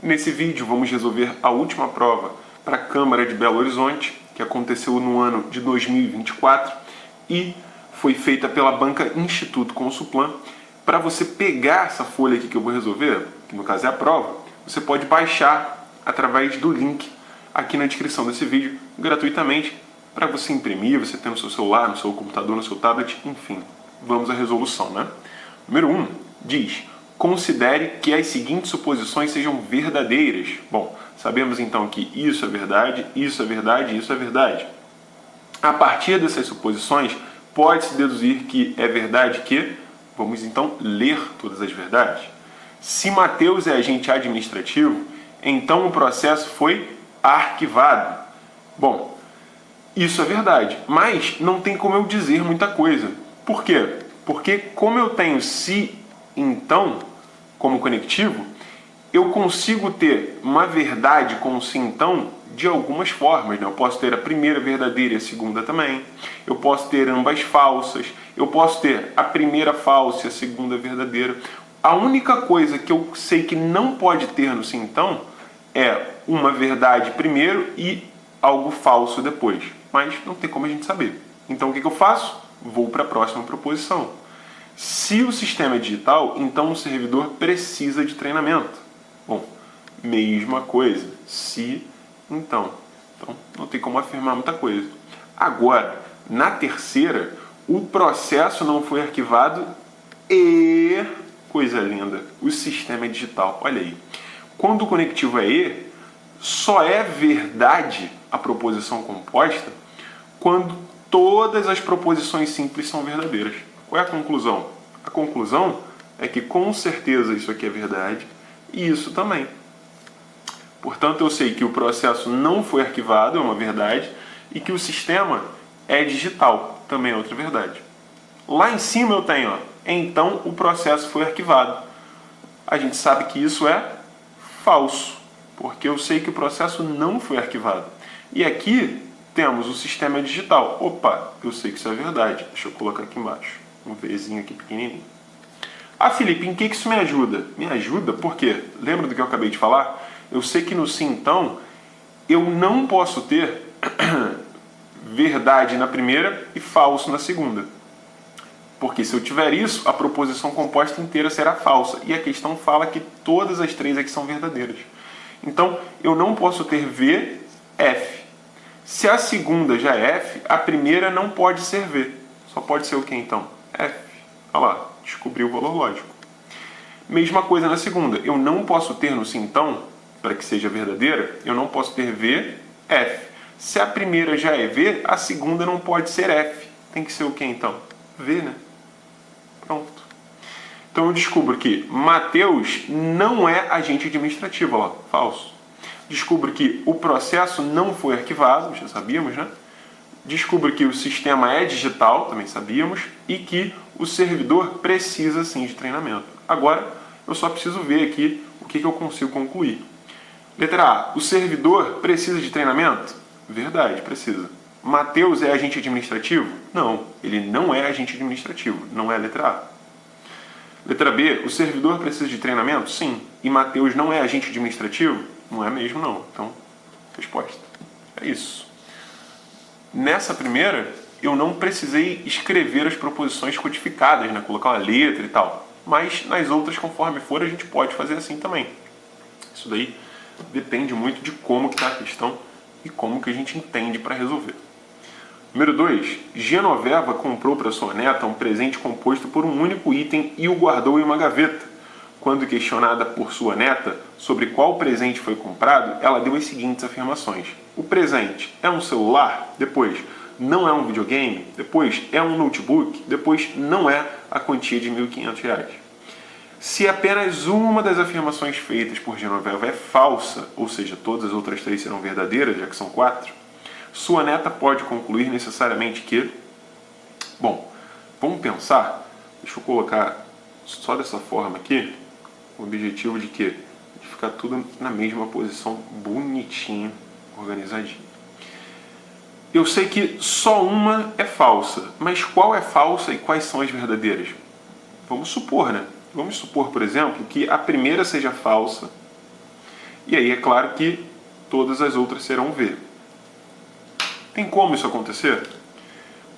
Nesse vídeo vamos resolver a última prova para a Câmara de Belo Horizonte, que aconteceu no ano de 2024 e foi feita pela banca Instituto Consulplan. Para você pegar essa folha aqui que eu vou resolver, que no caso é a prova, você pode baixar através do link aqui na descrição desse vídeo, gratuitamente, para você imprimir, você ter no seu celular, no seu computador, no seu tablet, enfim. Vamos à resolução, né? Número 1 diz: considere que as seguintes suposições sejam verdadeiras. Bom, sabemos então que isso é verdade, isso é verdade, isso é verdade. A partir dessas suposições, pode-se deduzir que é verdade que... Vamos então ler todas as verdades. Se Mateus é agente administrativo, então o processo foi arquivado. Bom, isso é verdade, mas não tem como eu dizer muita coisa. Por quê? Porque como eu tenho se, então, como conectivo, eu consigo ter uma verdade com o se, então, de algumas formas, né? Eu posso ter a primeira verdadeira e a segunda também. Eu posso ter ambas falsas. Eu posso ter a primeira falsa e a segunda verdadeira. A única coisa que eu sei que não pode ter no se, então, é uma verdade primeiro e algo falso depois. Mas não tem como a gente saber. Então o que eu faço? Vou para a próxima proposição. Se o sistema é digital, então o servidor precisa de treinamento. Bom, mesma coisa. Se, então. Então não tem como afirmar muita coisa. Agora, na terceira, o processo não foi arquivado e... coisa linda, o sistema é digital. Olha aí. Quando o conectivo é e, só é verdade a proposição composta quando todas as proposições simples são verdadeiras. Qual é a conclusão? A conclusão é que com certeza isso aqui é verdade e isso também. Portanto, eu sei que o processo não foi arquivado, é uma verdade, e que o sistema é digital, também é outra verdade. Lá em cima eu tenho, então o processo foi arquivado. A gente sabe que isso é falso, porque eu sei que o processo não foi arquivado. E aqui temos o sistema digital. Opa, eu sei que isso é verdade. Deixa eu colocar aqui embaixo. Um Vzinho aqui pequenininho. Ah, Felipe, em que isso me ajuda? Me ajuda porque, lembra do que eu acabei de falar? Eu sei que no sim, então, eu não posso ter verdade na primeira e falso na segunda. Porque se eu tiver isso, a proposição composta inteira será falsa. E a questão fala que todas as três aqui são verdadeiras. Então, eu não posso ter V, F. Se a segunda já é F, a primeira não pode ser V. Só pode ser o que então? F. Olha lá, descobri o valor lógico. Mesma coisa na segunda. Eu não posso ter no sim, então, para que seja verdadeira, eu não posso ter V, F. Se a primeira já é V, a segunda não pode ser F. Tem que ser o que então? V, né? Pronto. Então eu descubro que Mateus não é agente administrativo, ó, falso. Descubro que o processo não foi arquivado, já sabíamos, né? Descubro que o sistema é digital, também sabíamos, e que o servidor precisa sim de treinamento. Agora eu só preciso ver aqui o que eu consigo concluir. Letra A. O servidor precisa de treinamento? Verdade, precisa. Mateus é agente administrativo? Não, ele não é agente administrativo, não é a letra A. Letra B, o servidor precisa de treinamento? Sim. E Mateus não é agente administrativo? Não é mesmo, não. Então, resposta. É isso. Nessa primeira, eu não precisei escrever as proposições codificadas, né? Colocar uma letra e tal. Mas nas outras, conforme for, a gente pode fazer assim também. Isso daí depende muito de como que está a questão e como que a gente entende para resolver. Número 2. Genoveva comprou para sua neta um presente composto por um único item e o guardou em uma gaveta. Quando questionada por sua neta sobre qual presente foi comprado, ela deu as seguintes afirmações. O presente é um celular? Depois, não é um videogame? Depois, é um notebook? Depois, não é a quantia de R$ 1.500. Se apenas uma das afirmações feitas por Genoveva é falsa, ou seja, todas as outras três serão verdadeiras, já que são 4, sua neta pode concluir necessariamente que... Bom, vamos pensar, deixa eu colocar só dessa forma aqui, com o objetivo de quê? De ficar tudo na mesma posição, bonitinho, organizadinho. Eu sei que só uma é falsa, mas qual é falsa e quais são as verdadeiras? Vamos supor, né? Vamos supor, por exemplo, que a primeira seja falsa E aí é claro que todas as outras serão V. Tem como isso acontecer?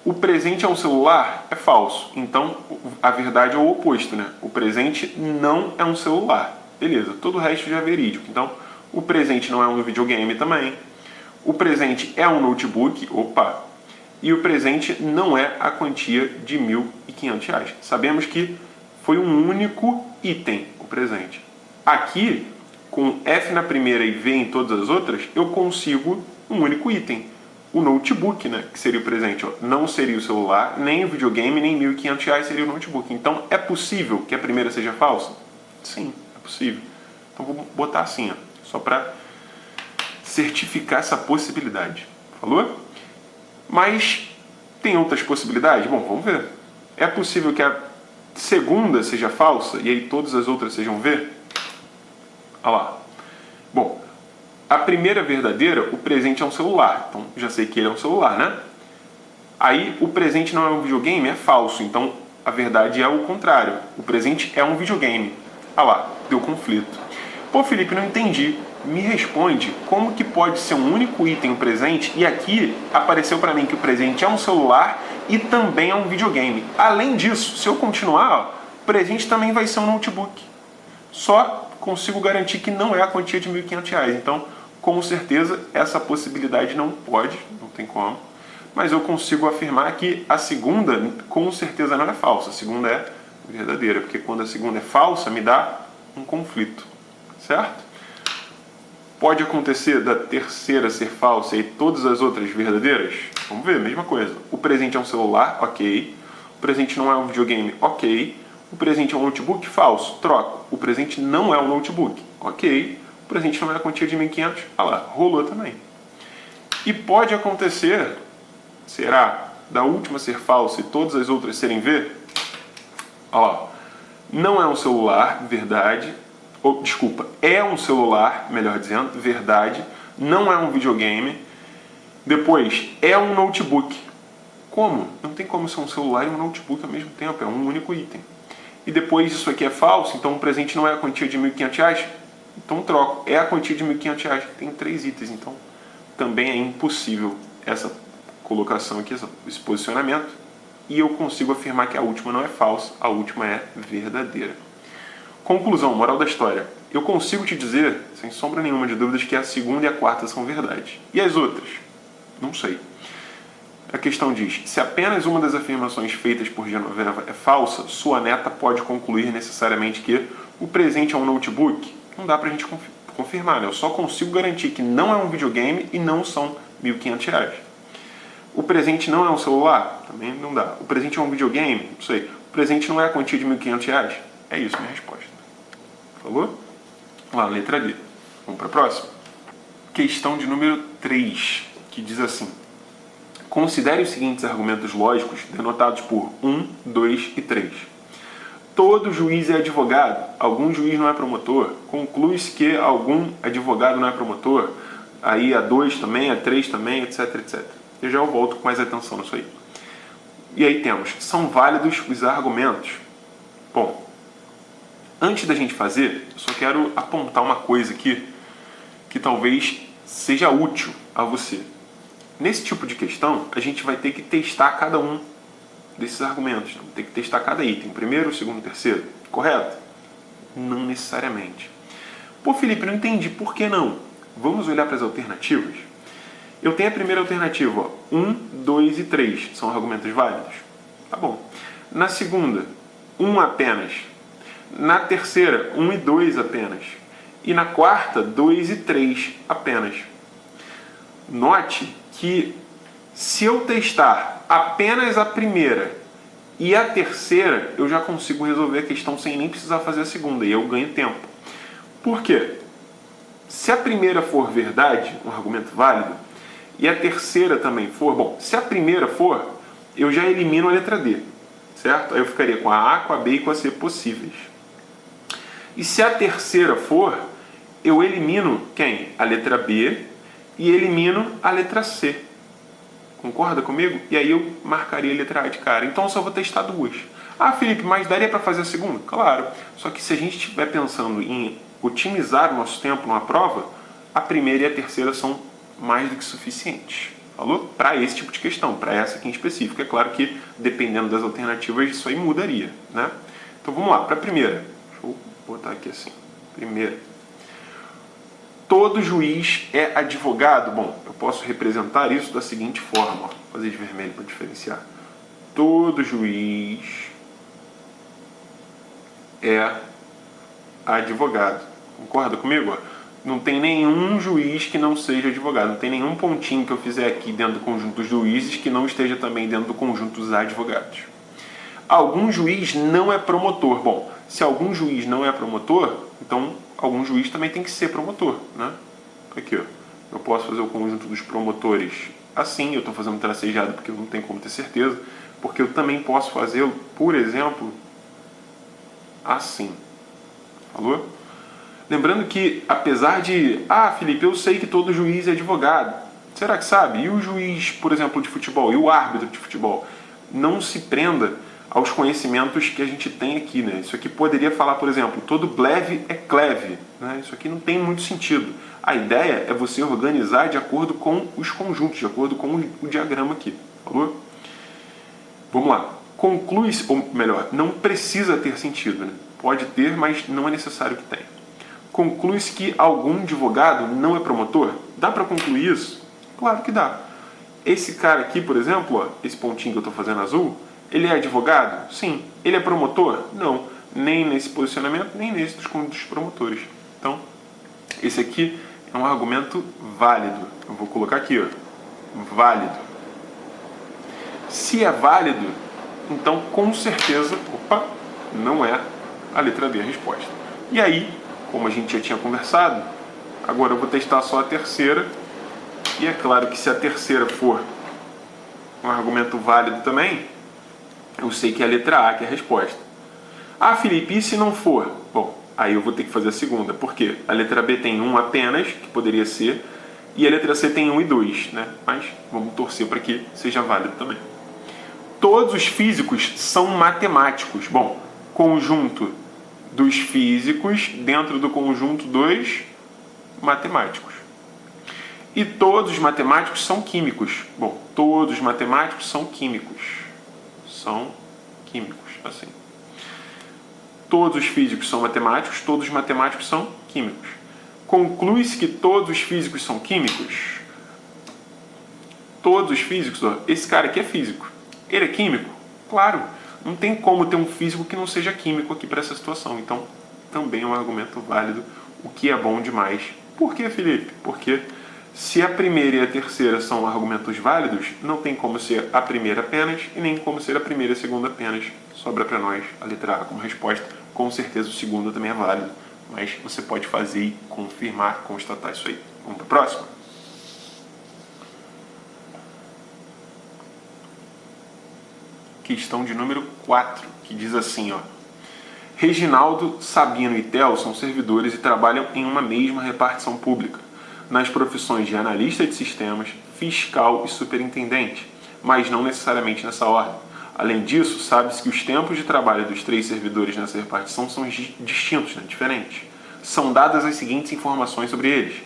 O presente é um celular? É falso. Então, a verdade é o oposto, né? O presente não é um celular. Beleza, todo o resto já é verídico. Então, o presente não é um videogame também. O presente é um notebook. Opa! E o presente não é a quantia de R$ 1.500. Sabemos que foi um único item, o presente. Aqui, com F na primeira e V em todas as outras, eu consigo um único item. O notebook, né, que seria o presente, ó, não seria o celular, nem o videogame, nem R$ 1.500 seria o notebook. Então, é possível que a primeira seja falsa? Sim, é possível. Então, vou botar assim, ó, só para certificar essa possibilidade. Falou? Mas tem outras possibilidades? Bom, vamos ver. É possível que a segunda seja falsa e aí todas as outras sejam V? Olha lá. Bom, a primeira verdadeira, o presente é um celular. Então, já sei que ele é um celular, né? Aí, o presente não é um videogame? É falso. Então, a verdade é o contrário. O presente é um videogame. Ah lá, deu conflito. Pô, Felipe, não entendi. Me responde, como que pode ser um único item o presente e aqui apareceu para mim que o presente é um celular e também é um videogame. Além disso, se eu continuar, ó, o presente também vai ser um notebook. Só consigo garantir que não é a quantia de R$ 1.500. Então, com certeza, essa possibilidade não pode, não tem como. Mas eu consigo afirmar que a segunda, com certeza, não é falsa. A segunda é verdadeira, porque quando a segunda é falsa, me dá um conflito. Certo? Pode acontecer da terceira ser falsa e todas as outras verdadeiras? Vamos ver, mesma coisa. O presente é um celular? Ok. O presente não é um videogame? Ok. O presente é um notebook? Falso. Troco. O presente não é um notebook? Ok. O presente não é a quantia de 1.500? Ah lá, rolou também. E pode acontecer, será, da última ser falsa e todas as outras serem V? Olha lá. Não é um celular, verdade. Desculpa, é um celular, melhor dizendo, verdade. Não é um videogame. Depois, é um notebook. Como? Não tem como ser um celular e um notebook ao mesmo tempo, é um único item. E depois isso aqui é falso, então o presente não é a quantia de R$ 1.500? Então troco, é a quantia de R$ 1.500. Tem 3 itens, então também é impossível essa colocação aqui, esse posicionamento. E eu consigo afirmar que a última não é falsa, a última é verdadeira. Conclusão, moral da história. Eu consigo te dizer, sem sombra nenhuma de dúvidas, que a segunda e a quarta são verdade. E as outras? Não sei. A questão diz, se apenas uma das afirmações feitas por Genoveva é falsa, sua neta pode concluir necessariamente que o presente é um notebook? Não dá pra gente confirmar, né? Eu só consigo garantir que não é um videogame e não são R$ 1.500. O presente não é um celular? Também não dá. O presente é um videogame? Não sei. O presente não é a quantia de R$ 1.500? É isso minha resposta. Falou? Lá, letra D. Vamos para a próxima. Questão de número 3, que diz assim. Considere os seguintes argumentos lógicos denotados por 1, 2 e 3. Todo juiz é advogado, algum juiz não é promotor, conclui-se que algum advogado não é promotor, aí a 2 também, a 3 também, etc, etc. Eu já volto com mais atenção nisso aí. E aí temos, são válidos os argumentos? Bom, antes da gente fazer, eu só quero apontar uma coisa aqui que talvez seja útil a você. Nesse tipo de questão, a gente vai ter que testar cada um desses argumentos. Vai ter que testar cada item. Primeiro, segundo, terceiro. Correto? Não necessariamente. Pô, Felipe, não entendi. Por que não? Vamos olhar para as alternativas? Eu tenho a primeira alternativa. 1, 2 e 3. São argumentos válidos? Tá bom. Na segunda, 1 apenas. Na terceira, 1 e 2 apenas. E na quarta, 2 e 3 apenas. Note que se eu testar apenas a primeira e a terceira, eu já consigo resolver a questão sem nem precisar fazer a segunda. E eu ganho tempo. Por quê? Se a primeira for verdade, um argumento válido, e a terceira também for, bom, se a primeira for, eu já elimino a letra D, certo? Aí eu ficaria com a A, com a B e com a C possíveis. E se a terceira for, eu elimino quem? A letra B e elimino a letra C. Concorda comigo? E aí eu marcaria a letra A de cara. Então eu só vou testar duas. Ah, Felipe, mas daria para fazer a segunda? Claro. Só que se a gente estiver pensando em otimizar o nosso tempo numa prova, a primeira e a terceira são mais do que suficientes. Falou? Para esse tipo de questão, para essa aqui em específico. É claro que, dependendo das alternativas, isso aí mudaria, né? Então vamos lá, para a primeira. Deixa eu botar aqui assim. Primeira. Todo juiz é advogado? Bom, eu posso representar isso da seguinte forma. Ó, vou fazer de vermelho para diferenciar. Todo juiz é advogado. Concorda comigo? Não tem nenhum juiz que não seja advogado. Não tem nenhum pontinho que eu fizer aqui dentro do conjunto dos juízes que não esteja também dentro do conjunto dos advogados. Algum juiz não é promotor. Bom, se algum juiz não é promotor, então algum juiz também tem que ser promotor, né? Aqui, ó. Eu posso fazer o conjunto dos promotores assim. Eu estou fazendo tracejado porque eu não tenho como ter certeza. Porque eu também posso fazê-lo, por exemplo, assim. Falou? Lembrando que, apesar de... Ah, Felipe, eu sei que todo juiz é advogado. Será que sabe? E o juiz, por exemplo, de futebol? E o árbitro de futebol? Não se prenda aos conhecimentos que a gente tem aqui, né? Isso aqui poderia falar, por exemplo, todo bleve é cleve, né? Isso aqui não tem muito sentido. A ideia é você organizar de acordo com os conjuntos, de acordo com o diagrama aqui. Falou? Vamos lá. Conclui-se, ou melhor, não precisa ter sentido, né? Pode ter, mas não é necessário que tenha. Conclui-se que algum advogado não é promotor? Dá para concluir isso? Claro que dá. Esse cara aqui, por exemplo, ó, esse pontinho que eu estou fazendo azul, ele é advogado? Sim. Ele é promotor? Não. Nem nesse posicionamento, nem nesse dos promotores. Então, esse aqui é um argumento válido. Eu vou colocar aqui, ó, válido. Se é válido, então com certeza, não é a letra D a resposta. E aí, como a gente já tinha conversado, agora eu vou testar só a terceira. E é claro que se a terceira for um argumento válido também, eu sei que é a letra A que é a resposta. Ah, Felipe, e se não for? Bom, aí eu vou ter que fazer a segunda. Por quê? A letra B tem 1 apenas, que poderia ser, e a letra C tem 1 e 2, né? Mas vamos torcer para que seja válido também. Todos os físicos são matemáticos. Bom, conjunto dos físicos dentro do conjunto dos matemáticos. E todos os matemáticos são químicos. Bom, todos os matemáticos são químicos. São químicos, assim. Todos os físicos são matemáticos, todos os matemáticos são químicos. Conclui-se que todos os físicos são químicos? Todos os físicos, ó, esse cara aqui é físico. Ele é químico? Claro. Não tem como ter um físico que não seja químico aqui para essa situação. Então, também é um argumento válido, o que é bom demais. Por que, Felipe? Porque se a primeira e a terceira são argumentos válidos, não tem como ser a primeira apenas e nem como ser a primeira e a segunda apenas. Sobra para nós a letra A como resposta. Com certeza o segundo também é válido, mas você pode fazer e confirmar, constatar isso aí. Vamos para a próxima? Questão de número 4, que diz assim, ó. Reginaldo, Sabino e Theo são servidores e trabalham em uma mesma repartição pública, nas profissões de analista de sistemas, fiscal e superintendente, mas não necessariamente nessa ordem. Além disso, sabe-se que os tempos de trabalho dos 3 servidores nessa repartição são distintos, né? Diferentes. São dadas as seguintes informações sobre eles.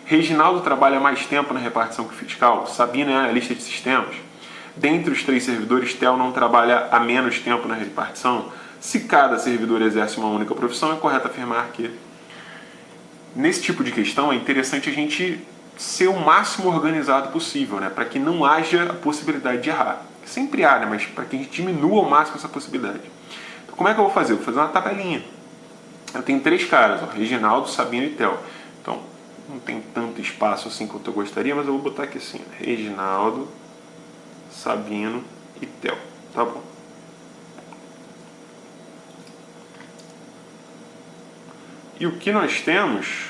Reginaldo trabalha mais tempo na repartição que o fiscal, Sabino é analista de sistemas. Dentre os 3 servidores, Theo não trabalha há menos tempo na repartição. Se cada servidor exerce uma única profissão, é correto afirmar que... Nesse tipo de questão, é interessante a gente ser o máximo organizado possível, né? Para que não haja a possibilidade de errar. Sempre há, né? Mas para que a gente diminua ao máximo essa possibilidade. Então, como é que eu vou fazer? Eu vou fazer uma tabelinha. Eu tenho 3 caras, ó, Reginaldo, Sabino e Theo. Então, não tem tanto espaço assim quanto eu gostaria, mas eu vou botar aqui assim, Reginaldo, Sabino e Theo. Tá bom. E o que nós temos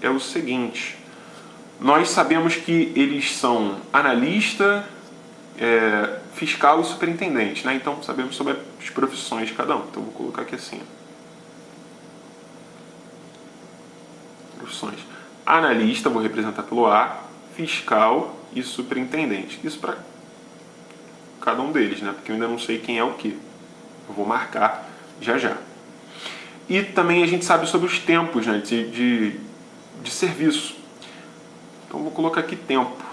é o seguinte. Nós sabemos que eles são analista, fiscal e superintendente, né? Então sabemos sobre as profissões de cada um. Então vou colocar aqui assim. Profissões. Analista, vou representar pelo A, fiscal e superintendente. Isso para cada um deles, né? Porque eu ainda não sei quem é o que. Eu vou marcar já já. E também a gente sabe sobre os tempos, né, de serviço. Então vou colocar aqui tempo.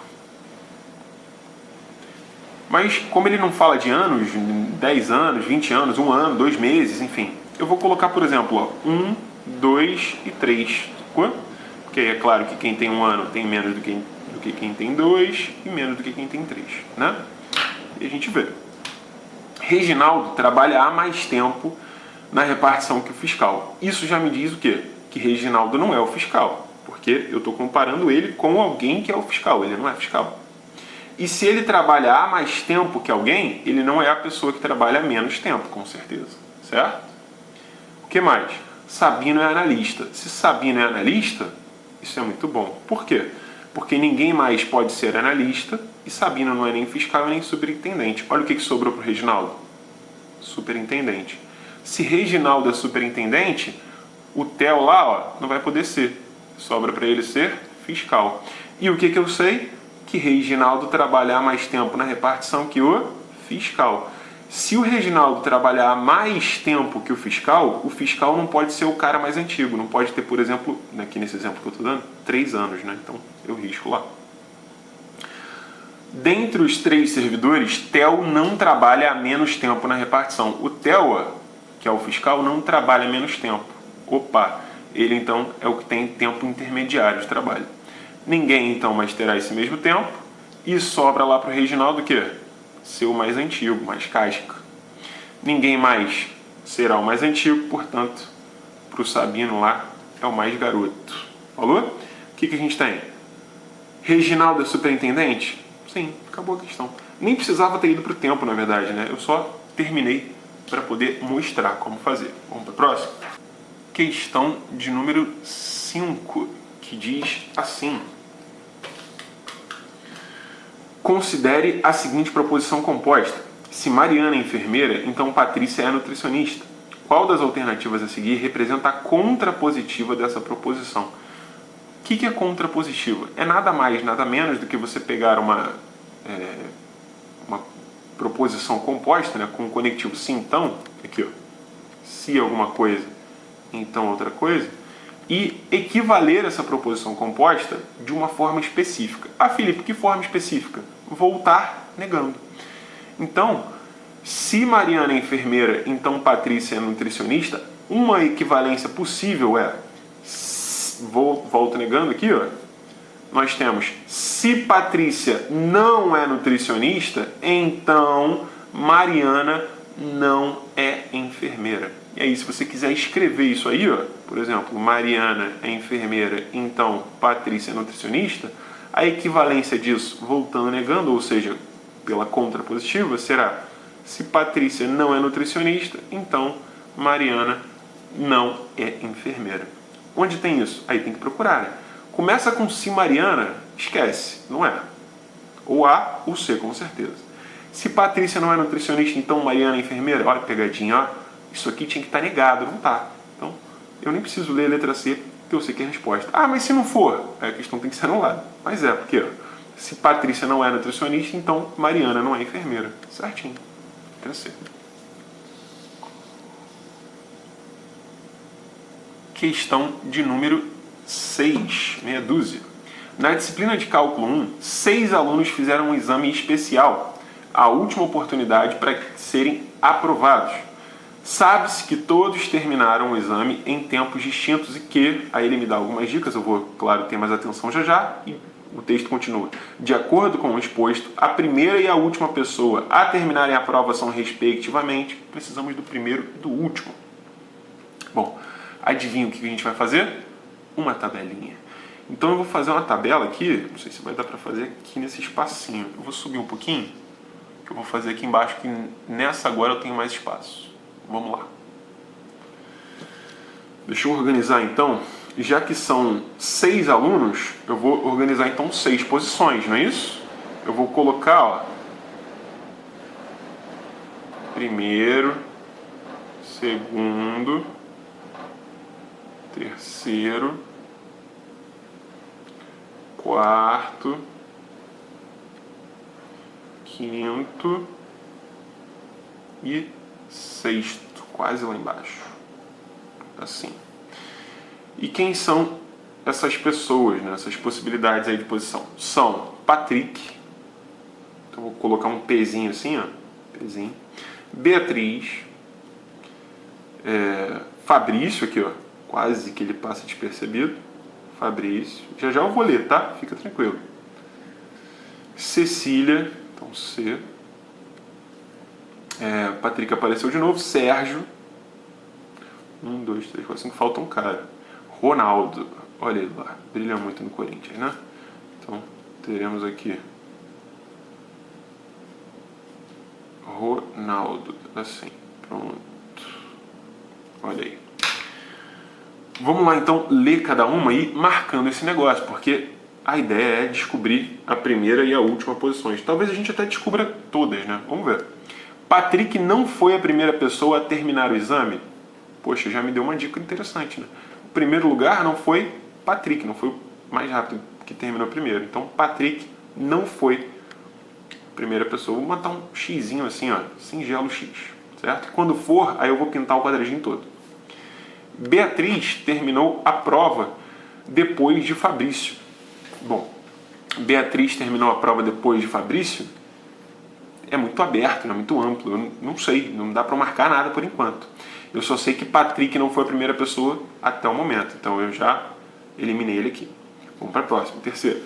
Mas como ele não fala de anos, 10 anos, 20 anos, 1 ano, 2 meses, enfim, eu vou colocar, por exemplo, 1, 2 e 3. Porque é claro que quem tem 1 ano tem menos do que quem tem 2 e menos do que quem tem 3, né? E a gente vê. Reginaldo trabalha há mais tempo na repartição que o fiscal. Isso já me diz o quê? Que Reginaldo não é o fiscal, porque eu estou comparando ele com alguém que é o fiscal, ele não é fiscal. E se ele trabalha há mais tempo que alguém, ele não é a pessoa que trabalha há menos tempo, com certeza, certo? O que mais? Sabino é analista. Se Sabino é analista, isso é muito bom. Por quê? Porque ninguém mais pode ser analista e Sabino não é nem fiscal nem superintendente. Olha o que sobrou para o Reginaldo. Superintendente. Se Reginaldo é superintendente, o Theo lá, ó, não vai poder ser. Sobra para ele ser fiscal. E o que eu sei? Que Reginaldo trabalhar mais tempo na repartição que o fiscal. Se o Reginaldo trabalhar mais tempo que o fiscal não pode ser o cara mais antigo. Não pode ter, por exemplo, aqui nesse exemplo que eu estou dando, 3 anos, né? Então eu risco lá. Dentre os 3 servidores, Theo não trabalha há menos tempo na repartição. O Theo, que é o fiscal, não trabalha menos tempo. Opa, ele então é o que tem tempo intermediário de trabalho. Ninguém então mais terá esse mesmo tempo e sobra lá para o Reginaldo o quê? Ser o mais antigo, mais casca. Ninguém mais será o mais antigo, portanto, para o Sabino lá é o mais garoto. Falou? O que a gente tem? Reginaldo é superintendente? Sim, acabou a questão. Nem precisava ter ido para o tempo, na verdade, né? Eu só terminei para poder mostrar como fazer. Vamos para a próxima? Questão de número 5, que diz assim: considere a seguinte proposição composta. Se Mariana é enfermeira, então Patrícia é nutricionista. Qual das alternativas a seguir representa a contrapositiva dessa proposição? O que é contrapositiva? É nada mais, nada menos do que você pegar uma proposição composta, né, com o conectivo se então, aqui, ó, se alguma coisa, então outra coisa, e equivaler essa proposição composta de uma forma específica. Ah, Felipe, que forma específica? Voltar negando. Então, se Mariana é enfermeira, então Patrícia é nutricionista, uma equivalência possível é, volto negando aqui, ó, nós temos, se Patrícia não é nutricionista, então Mariana não é enfermeira. E aí, se você quiser escrever isso aí, ó, por exemplo, Mariana é enfermeira, então Patrícia é nutricionista, a equivalência disso, voltando negando, ou seja, pela contrapositiva, será: se Patrícia não é nutricionista, então Mariana não é enfermeira. Onde tem isso? Aí tem que procurar, né? Começa com se Mariana, esquece, não é. Ou A ou C, com certeza. Se Patrícia não é nutricionista, então Mariana é enfermeira. Olha a pegadinha, ó. Isso aqui tinha que estar negado, não está. Então, eu nem preciso ler a letra C, porque eu sei que é a resposta. Ah, mas se não for, a questão tem que ser anulada. Mas é, porque ó, se Patrícia não é nutricionista, então Mariana não é enfermeira. Certinho. Letra C. Questão de número 6, meia dúzia. Na disciplina de cálculo 1, 6 alunos fizeram um exame especial, a última oportunidade para serem aprovados. Sabe-se que todos terminaram o exame em tempos distintos e que, aí ele me dá algumas dicas, eu vou, claro, ter mais atenção já, e o texto continua. De acordo com o exposto, a primeira e a última pessoa a terminarem a prova são, respectivamente, precisamos do primeiro e do último. Bom, adivinha o que a gente vai fazer? Uma tabelinha. Então eu vou fazer uma tabela aqui, não sei se vai dar para fazer aqui nesse espacinho. Eu vou subir um pouquinho, que eu vou fazer aqui embaixo, que nessa agora eu tenho mais espaço. Vamos lá. Deixa eu organizar então. Já que são 6 alunos, eu vou organizar então 6 posições, não é isso? Eu vou colocar, ó, primeiro, segundo, terceiro, quarto, quinto e sexto, quase lá embaixo. assim. E quem são essas pessoas, né? Essas possibilidades aí de posição? São Patrick, então vou colocar um Pzinho assim, ó, Pzinho. Beatriz, Fabrício aqui, ó, quase que ele passa despercebido. Fabrício, já já eu vou ler, tá? Fica tranquilo. Cecília, então C. Patrick apareceu de novo. Sérgio. 1, 2, 3, 4, 5. Falta um cara. Ronaldo. Olha ele lá. Brilha muito no Corinthians, né? Então, teremos aqui Ronaldo. Assim. Pronto. Olha aí. Vamos lá, então, ler cada uma e ir marcando esse negócio, porque a ideia é descobrir a primeira e a última posições. Talvez a gente até descubra todas, né? Vamos ver. Patrick não foi a primeira pessoa a terminar o exame? Poxa, já me deu uma dica interessante, né? O primeiro lugar não foi Patrick, não foi o mais rápido que terminou primeiro. Então, Patrick não foi a primeira pessoa. Vou botar um xizinho assim, ó, singelo X, certo? Quando for, aí eu vou pintar o quadradinho todo. Beatriz terminou a prova depois de Fabrício. Bom, Beatriz terminou a prova depois de Fabrício? É muito aberto, é muito amplo. Eu não sei, não dá para marcar nada por enquanto. Eu só sei que Patrick não foi a primeira pessoa até o momento. Então eu já eliminei ele aqui. Vamos para a próxima, terceira.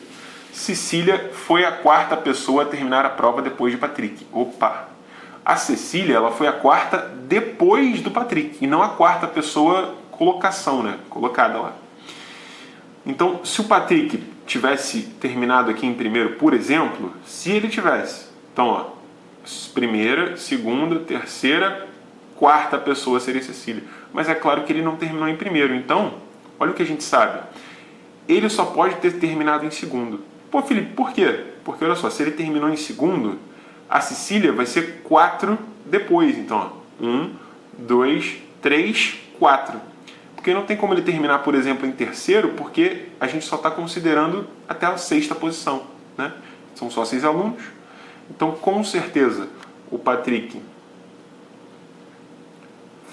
Cecília foi a quarta pessoa a terminar a prova depois de Patrick. Opa! A Cecília, ela foi a quarta depois do Patrick. E não a quarta pessoa colocação, né? Colocada lá. Então, se o Patrick tivesse terminado aqui em primeiro, por exemplo, se ele tivesse, então, ó, primeira, segunda, terceira, quarta pessoa seria Cecília. Mas é claro que ele não terminou em primeiro. Então, olha o que a gente sabe. Ele só pode ter terminado em segundo. Pô, Felipe, por quê? Porque, olha só, se ele terminou em segundo, a Cecília vai ser 4 depois. Então, ó, 1, 2, 3, 4. Porque não tem como ele terminar, por exemplo, em terceiro, porque a gente só está considerando até a sexta posição, né? São só 6 alunos. Então, com certeza, o Patrick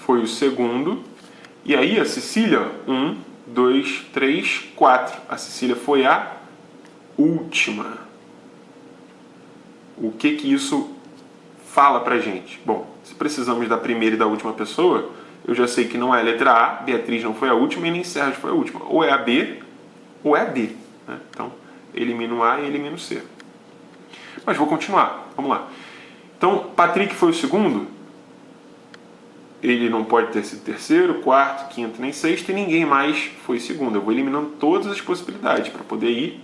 foi o segundo. E aí, a Cecília, 1, 2, 3, 4. A Cecília foi a última. O que isso fala pra gente? Bom, se precisamos da primeira e da última pessoa, eu já sei que não é a letra A, Beatriz não foi a última e nem Sérgio foi a última. Ou é a B ou é a D, né? Então, elimino o A e elimino o C. Mas vou continuar, vamos lá. Então, Patrick foi o segundo. Ele não pode ter sido terceiro, quarto, quinto, nem sexto, e ninguém mais foi segundo. Eu vou eliminando todas as possibilidades para poder ir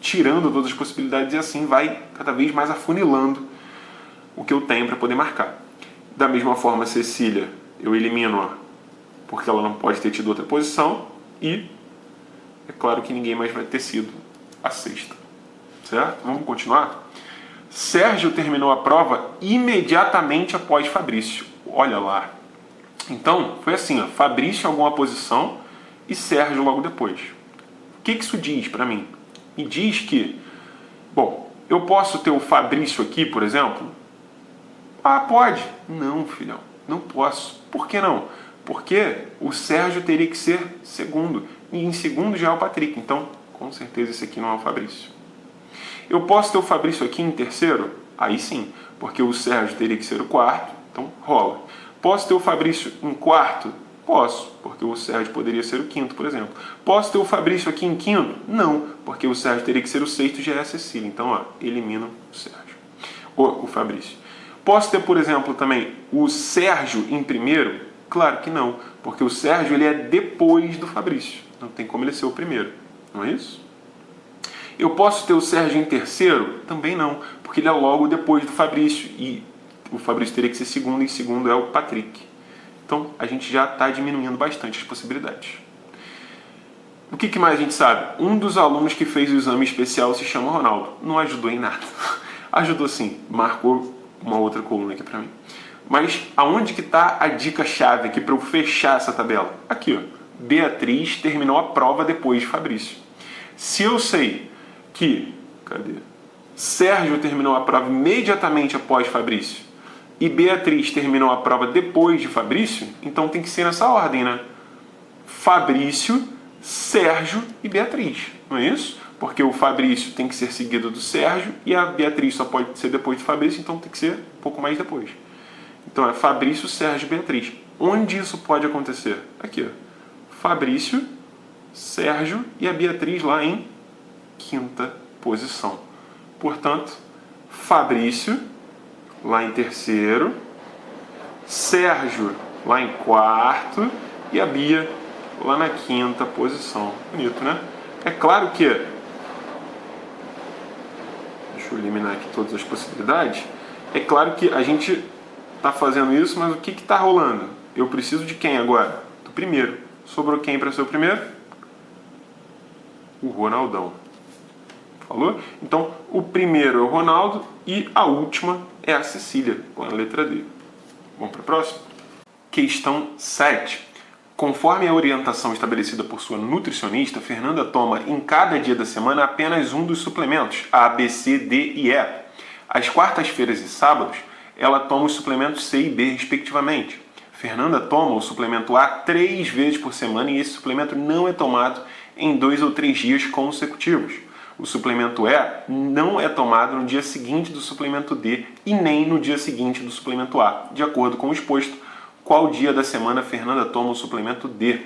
tirando todas as possibilidades e assim vai cada vez mais afunilando o que eu tenho para poder marcar. Da mesma forma, Cecília, eu elimino porque ela não pode ter tido outra posição e é claro que ninguém mais vai ter sido a sexta. Certo? Vamos continuar? Sérgio terminou a prova imediatamente após Fabrício. Olha lá. Então, foi assim, ó, Fabrício em alguma posição e Sérgio logo depois. O que isso diz para mim? Me diz que, bom, eu posso ter o Fabrício aqui, por exemplo? Ah, pode. Não, filhão, não posso. Por que não? Porque o Sérgio teria que ser segundo. E em segundo já é o Patrick. Então, com certeza esse aqui não é o Fabrício. Eu posso ter o Fabrício aqui em terceiro? Aí sim, porque o Sérgio teria que ser o quarto. Então, rola. Posso ter o Fabrício em quarto? Posso, porque o Sérgio poderia ser o quinto, por exemplo. Posso ter o Fabrício aqui em quinto? Não, porque o Sérgio teria que ser o sexto e já é a Cecília. Então, ó, elimino o Sérgio. O Fabrício. Posso ter, por exemplo, também o Sérgio em primeiro? Claro que não, porque o Sérgio ele é depois do Fabrício. Não tem como ele ser o primeiro, não é isso? Eu posso ter o Sérgio em terceiro? Também não, porque ele é logo depois do Fabrício. E o Fabrício teria que ser segundo, e segundo é o Patrick. Então, a gente já está diminuindo bastante as possibilidades. O que mais a gente sabe? Um dos alunos que fez o exame especial se chama Ronaldo. Não ajudou em nada. Ajudou sim, marcou uma outra coluna aqui para mim. Mas aonde que está a dica-chave aqui para eu fechar essa tabela? Aqui, ó. Beatriz terminou a prova depois de Fabrício. Se eu sei que, Sérgio terminou a prova imediatamente após Fabrício e Beatriz terminou a prova depois de Fabrício, então tem que ser nessa ordem, né? Fabrício, Sérgio e Beatriz, não é isso? Porque o Fabrício tem que ser seguido do Sérgio e a Beatriz só pode ser depois do Fabrício, então tem que ser um pouco mais depois. Então é Fabrício, Sérgio e Beatriz. Onde isso pode acontecer? Aqui, ó. Fabrício, Sérgio e a Beatriz lá em quinta posição. Portanto, Fabrício lá em terceiro, Sérgio lá em quarto e a Bia lá na quinta posição. Bonito, né? É claro que... Deixa eu eliminar aqui todas as possibilidades. É claro que a gente está fazendo isso, mas o que está rolando? Eu preciso de quem agora? Do primeiro. Sobrou quem para ser o primeiro? O Ronaldão. Falou? Então, o primeiro é o Ronaldo e a última é a Cecília, com a letra D. Vamos para a próxima? Questão 7. Conforme a orientação estabelecida por sua nutricionista, Fernanda toma em cada dia da semana apenas um dos suplementos, A, B, C, D e E. Às quartas-feiras e sábados, ela toma os suplementos C e B, respectivamente. Fernanda toma o suplemento A 3 vezes por semana e esse suplemento não é tomado em 2 ou 3 dias consecutivos. O suplemento E não é tomado no dia seguinte do suplemento D e nem no dia seguinte do suplemento A. De acordo com o exposto, qual dia da semana Fernanda toma o suplemento D?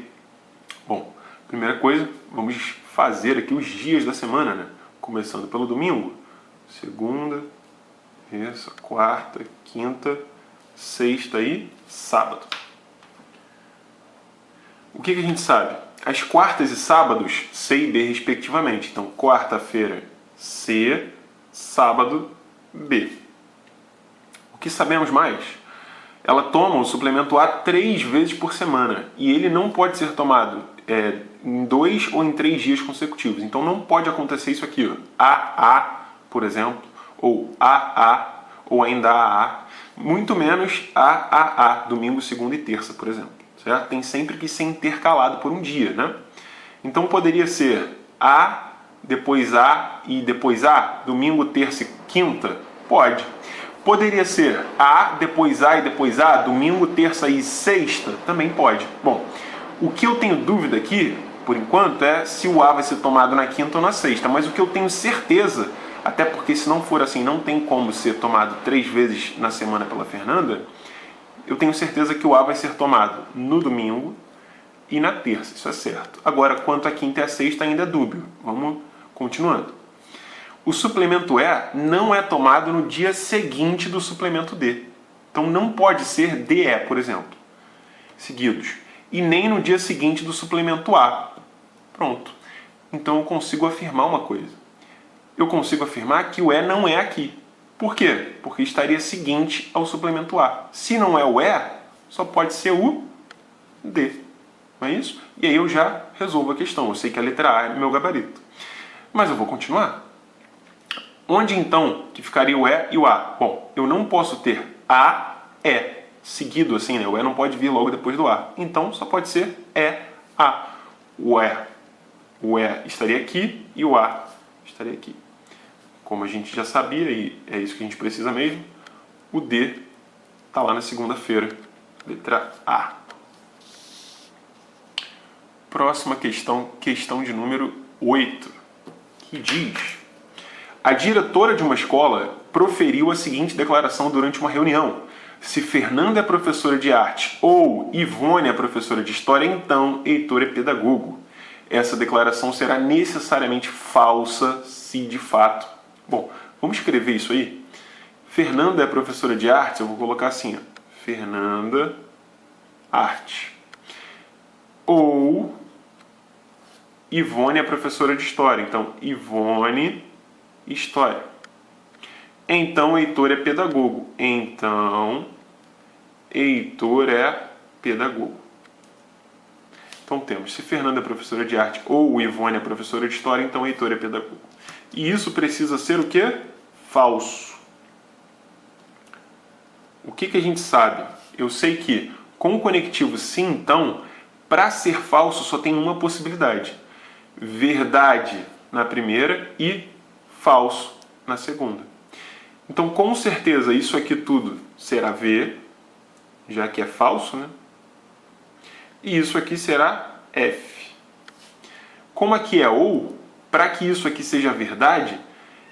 Bom, primeira coisa, vamos fazer aqui os dias da semana, né? Começando pelo domingo. Segunda, terça, quarta, quinta, sexta e sábado. O que a gente sabe? As quartas e sábados, C e B respectivamente. Então, quarta-feira, C, sábado, B. O que sabemos mais? Ela toma o suplemento A 3 vezes por semana e ele não pode ser tomado em 2 ou em 3 dias consecutivos. Então, não pode acontecer isso aqui, ó. AA, por exemplo, ou AA, ou ainda AA, muito menos AAA, domingo, segunda e terça, por exemplo. Certo? Tem sempre que ser intercalado por um dia, né? Então poderia ser A, depois A e depois A, domingo, terça e quinta? Pode. Poderia ser A, depois A e depois A, domingo, terça e sexta? Também pode. Bom, o que eu tenho dúvida aqui, por enquanto, é se o A vai ser tomado na quinta ou na sexta. Mas o que eu tenho certeza, até porque se não for assim, não tem como ser tomado 3 vezes na semana pela Fernanda, eu tenho certeza que o A vai ser tomado no domingo e na terça, isso é certo. Agora, quanto à quinta e à sexta, ainda é dúbio. Vamos continuando. O suplemento E não é tomado no dia seguinte do suplemento D. Então, não pode ser DE, por exemplo, seguidos. E nem no dia seguinte do suplemento A. Pronto. Então, eu consigo afirmar uma coisa. Eu consigo afirmar que o E não é aqui. Por quê? Porque estaria seguinte ao suplemento A. Se não é o E, só pode ser o D. Não é isso? E aí eu já resolvo a questão. Eu sei que a letra A é meu gabarito. Mas eu vou continuar. Onde então que ficaria o E e o A? Bom, eu não posso ter A, E, seguido assim, né? O E não pode vir logo depois do A. Então só pode ser E, A. O E estaria aqui e o A estaria aqui. Como a gente já sabia, e é isso que a gente precisa mesmo, o D está lá na segunda-feira, letra A. Próxima questão, questão de número 8, que diz: a diretora de uma escola proferiu a seguinte declaração durante uma reunião: se Fernanda é professora de arte ou Ivone é professora de história, então Heitor é pedagogo. Essa declaração será necessariamente falsa se de fato... Bom, vamos escrever isso aí. Fernanda é professora de arte, eu vou colocar assim, ó, Fernanda, arte. Ou Ivone é professora de história, então Ivone, história. Então Heitor é pedagogo, então Heitor é pedagogo. Então temos, se Fernanda é professora de arte ou Ivone é professora de história, então Heitor é pedagogo. E isso precisa ser o quê? Falso. O que a gente sabe? Eu sei que com o conectivo sim, então, para ser falso só tem uma possibilidade. Verdade na primeira e falso na segunda. Então, com certeza, isso aqui tudo será V, já que é falso, né? E isso aqui será F. Como aqui é ou, para que isso aqui seja verdade,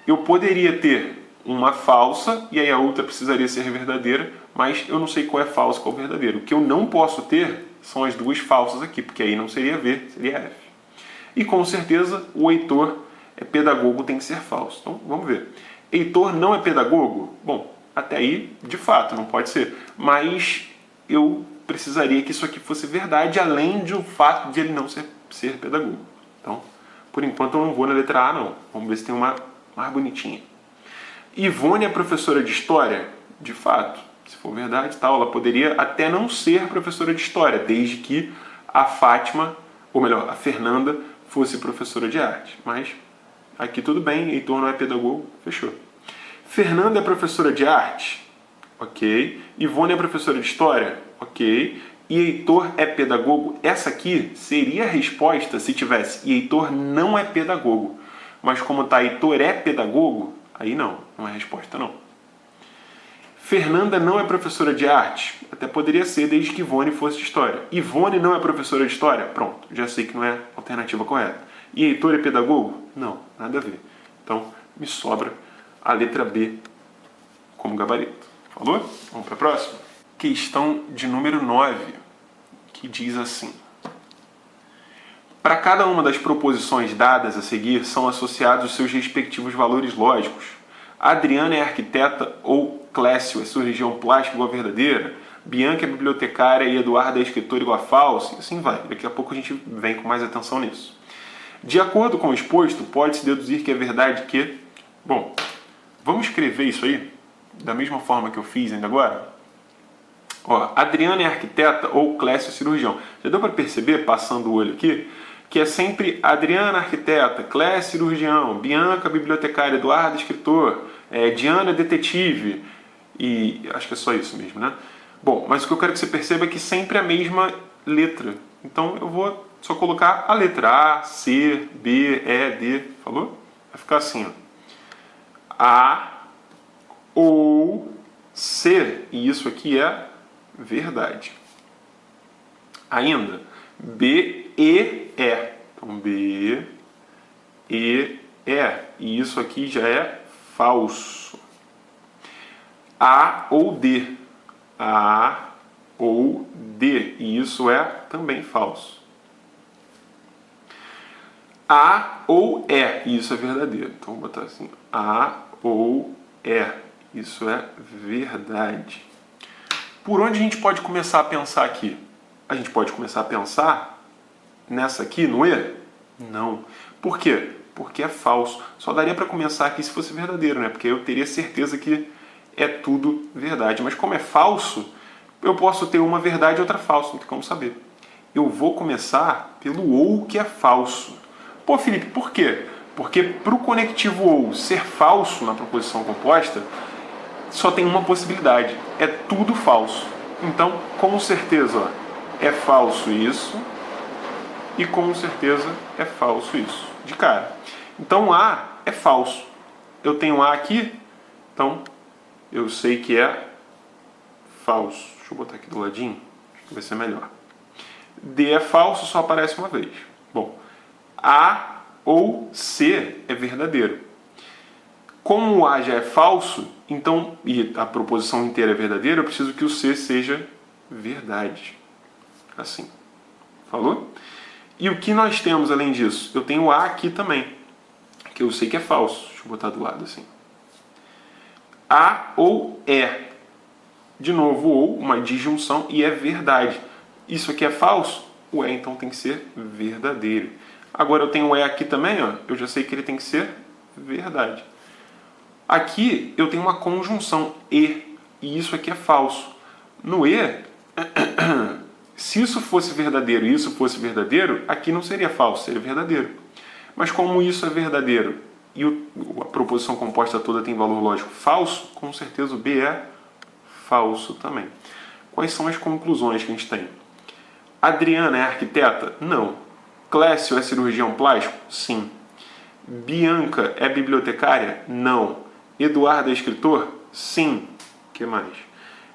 eu poderia ter uma falsa, e aí a outra precisaria ser verdadeira, mas eu não sei qual é falso e qual é verdadeiro. O que eu não posso ter são as duas falsas aqui, porque aí não seria V, seria F. E com certeza o Heitor é pedagogo, tem que ser falso. Então vamos ver. Heitor não é pedagogo? Bom, até aí de fato não pode ser. Mas eu precisaria que isso aqui fosse verdade, além do fato de ele não ser pedagogo. Então, por enquanto eu não vou na letra A não. Vamos ver se tem uma mais bonitinha. Ivone é professora de história? De fato, se for verdade, tal, ela poderia até não ser professora de história, desde que a Fátima, ou melhor, a Fernanda, fosse professora de arte. Mas aqui tudo bem, Heitor não é pedagogo, fechou. Fernanda é professora de arte? Ok. Ivone é professora de história? Ok. E Heitor é pedagogo? Essa aqui seria a resposta se tivesse e Heitor não é pedagogo. Mas como está Heitor é pedagogo, aí não é resposta não. Fernanda não é professora de arte? Até poderia ser, desde que Ivone fosse de história. Ivone não é professora de história? Pronto, já sei que não é a alternativa correta. E Heitor é pedagogo? Não, nada a ver. Então, me sobra a letra B como gabarito. Falou? Vamos para a próxima? Questão de número 9, que diz assim. Para cada uma das proposições dadas a seguir, são associados os seus respectivos valores lógicos. Adriana é arquiteta ou Clécio é cirurgião plástico igual a verdadeira, Bianca é bibliotecária e Eduardo é escritor igual a falso, e assim vai. Daqui a pouco a gente vem com mais atenção nisso. De acordo com o exposto, pode-se deduzir que é verdade que... Bom, vamos escrever isso aí da mesma forma que eu fiz ainda agora? Ó, Adriana é arquiteta ou Clécio é cirurgião. Já deu para perceber, passando o olho aqui, que é sempre Adriana arquiteta, Clécio cirurgião, Bianca bibliotecária, Eduardo escritor, Diana detetive, e acho que é só isso mesmo, né? Bom, mas o que eu quero que você perceba é que sempre é a mesma letra. Então eu vou só colocar a letra A, C, B, E, D, falou? Vai ficar assim, ó. A ou C, e isso aqui é verdade. Ainda, B, E, E. Então, B, E, E. E isso aqui já é falso. A ou D. A ou D. E isso é também falso. A ou E. E isso é verdadeiro. Então, vou botar assim. A ou E. Isso é verdade. Por onde a gente pode começar a pensar aqui? A gente pode começar a pensar nessa aqui, no E? Não. Por quê? Porque é falso. Só daria para começar aqui se fosse verdadeiro, né? Porque eu teria certeza que é tudo verdade. Mas como é falso, eu posso ter uma verdade e outra falsa, não tem como saber. Eu vou começar pelo ou que é falso. Pô, Felipe, por quê? Porque para o conectivo ou ser falso na proposição composta, só tem uma possibilidade. É tudo falso. Então, com certeza, ó, é falso isso e com certeza é falso isso. De cara. Então, A é falso. Eu tenho A aqui, então eu sei que é falso. Deixa eu botar aqui do ladinho, acho que vai ser melhor. D é falso, só aparece uma vez. Bom, A ou C é verdadeiro. Como o A já é falso, então, e a proposição inteira é verdadeira, eu preciso que o C seja verdade. Assim. Falou? E o que nós temos além disso? Eu tenho o A aqui também, que eu sei que é falso. Deixa eu botar do lado assim. A ou E. De novo, ou, uma disjunção, e é verdade. Isso aqui é falso? O E, então, tem que ser verdadeiro. Agora, eu tenho o E aqui também, ó, eu já sei que ele tem que ser verdade. Aqui, eu tenho uma conjunção, e isso aqui é falso. No E, se isso fosse verdadeiro e isso fosse verdadeiro, aqui não seria falso, seria verdadeiro. Mas como isso é verdadeiro e a proposição composta toda tem valor lógico falso, com certeza o B é falso também. Quais são as conclusões que a gente tem? Adriana é arquiteta? Não. Clécio é cirurgião plástico? Sim. Bianca é bibliotecária? Não. Eduardo é escritor? Sim. O que mais?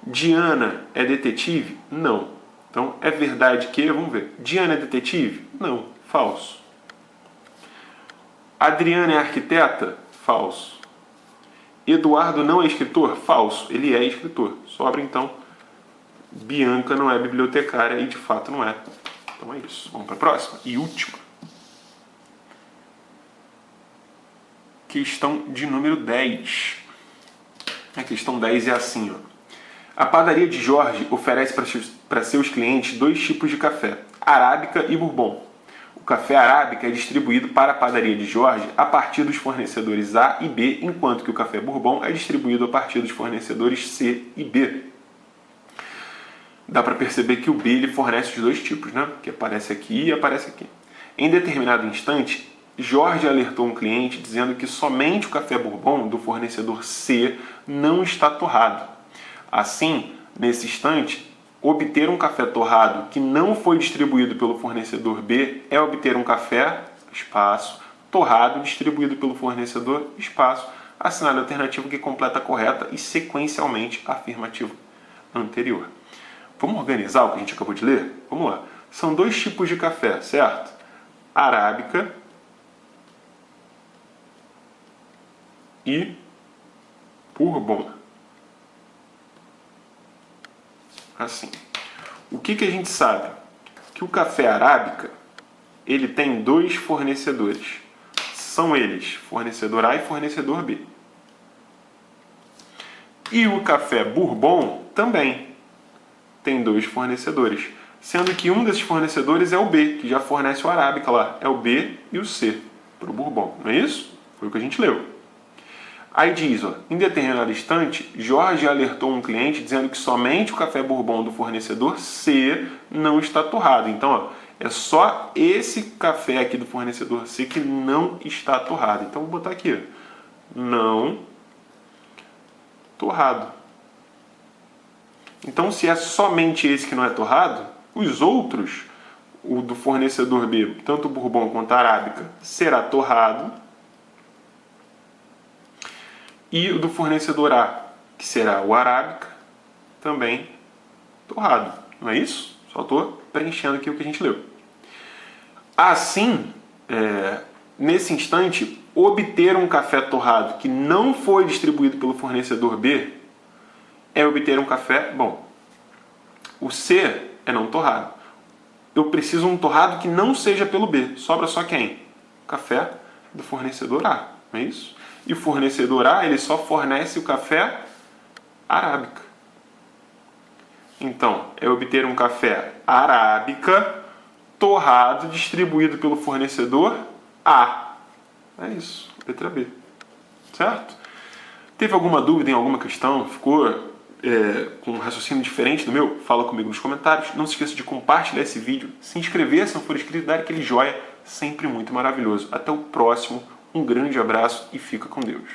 Diana é detetive? Não. Então, é verdade que... Vamos ver. Diana é detetive? Não. Falso. Adriana é arquiteta? Falso. Eduardo não é escritor? Falso. Ele é escritor. Sobra, então, Bianca não é bibliotecária e, de fato, não é. Então é isso. Vamos para a próxima e última. Questão de número 10. A questão 10 é assim, ó. A padaria de Jorge oferece para seus clientes 2 tipos de café, arábica e bourbon. O café arábica é distribuído para a padaria de Jorge a partir dos fornecedores A e B, enquanto que o café bourbon é distribuído a partir dos fornecedores C e B. Dá para perceber que o B ele fornece os 2 tipos, né? Que aparece aqui e aparece aqui. Em determinado instante, Jorge alertou um cliente dizendo que somente o café bourbon do fornecedor C não está torrado. Assim, nesse instante, obter um café torrado que não foi distribuído pelo fornecedor B é obter um café, espaço, torrado distribuído pelo fornecedor, espaço, assinale a alternativa que completa a correta e sequencialmente a afirmativa anterior. Vamos organizar o que a gente acabou de ler? Vamos lá. São 2 tipos de café, certo? Arábica e bourbon. Assim. O que a gente sabe? Que o café arábica, ele tem 2 fornecedores. São eles, fornecedor A e fornecedor B. E o café bourbon também tem 2 fornecedores. Sendo que um desses fornecedores é o B, que já fornece o arábica lá. É o B e o C para o bourbon. Não é isso? Foi o que a gente leu. Aí diz, ó, em determinado instante, Jorge alertou um cliente dizendo que somente o café bourbon do fornecedor C não está torrado. Então, ó, é só esse café aqui do fornecedor C que não está torrado. Então, vou botar aqui, ó, não torrado. Então, se é somente esse que não é torrado, os outros, o do fornecedor B, tanto o bourbon quanto a arábica, será torrado. E o do fornecedor A, que será o arábica, também torrado. Não é isso? Só estou preenchendo aqui o que a gente leu. Assim, nesse instante, obter um café torrado que não foi distribuído pelo fornecedor B é obter um café bom. O C é não torrado. Eu preciso de um torrado que não seja pelo B. Sobra só quem? O café do fornecedor A. Não é isso? E o fornecedor A, ele só fornece o café arábica. Então, é obter um café arábica torrado distribuído pelo fornecedor A. É isso, letra B. Certo? Teve alguma dúvida em alguma questão? Ficou com um raciocínio diferente do meu? Fala comigo nos comentários. Não se esqueça de compartilhar esse vídeo, se inscrever se não for inscrito, dar aquele joia, sempre muito maravilhoso. Até o próximo. Um grande abraço e fica com Deus.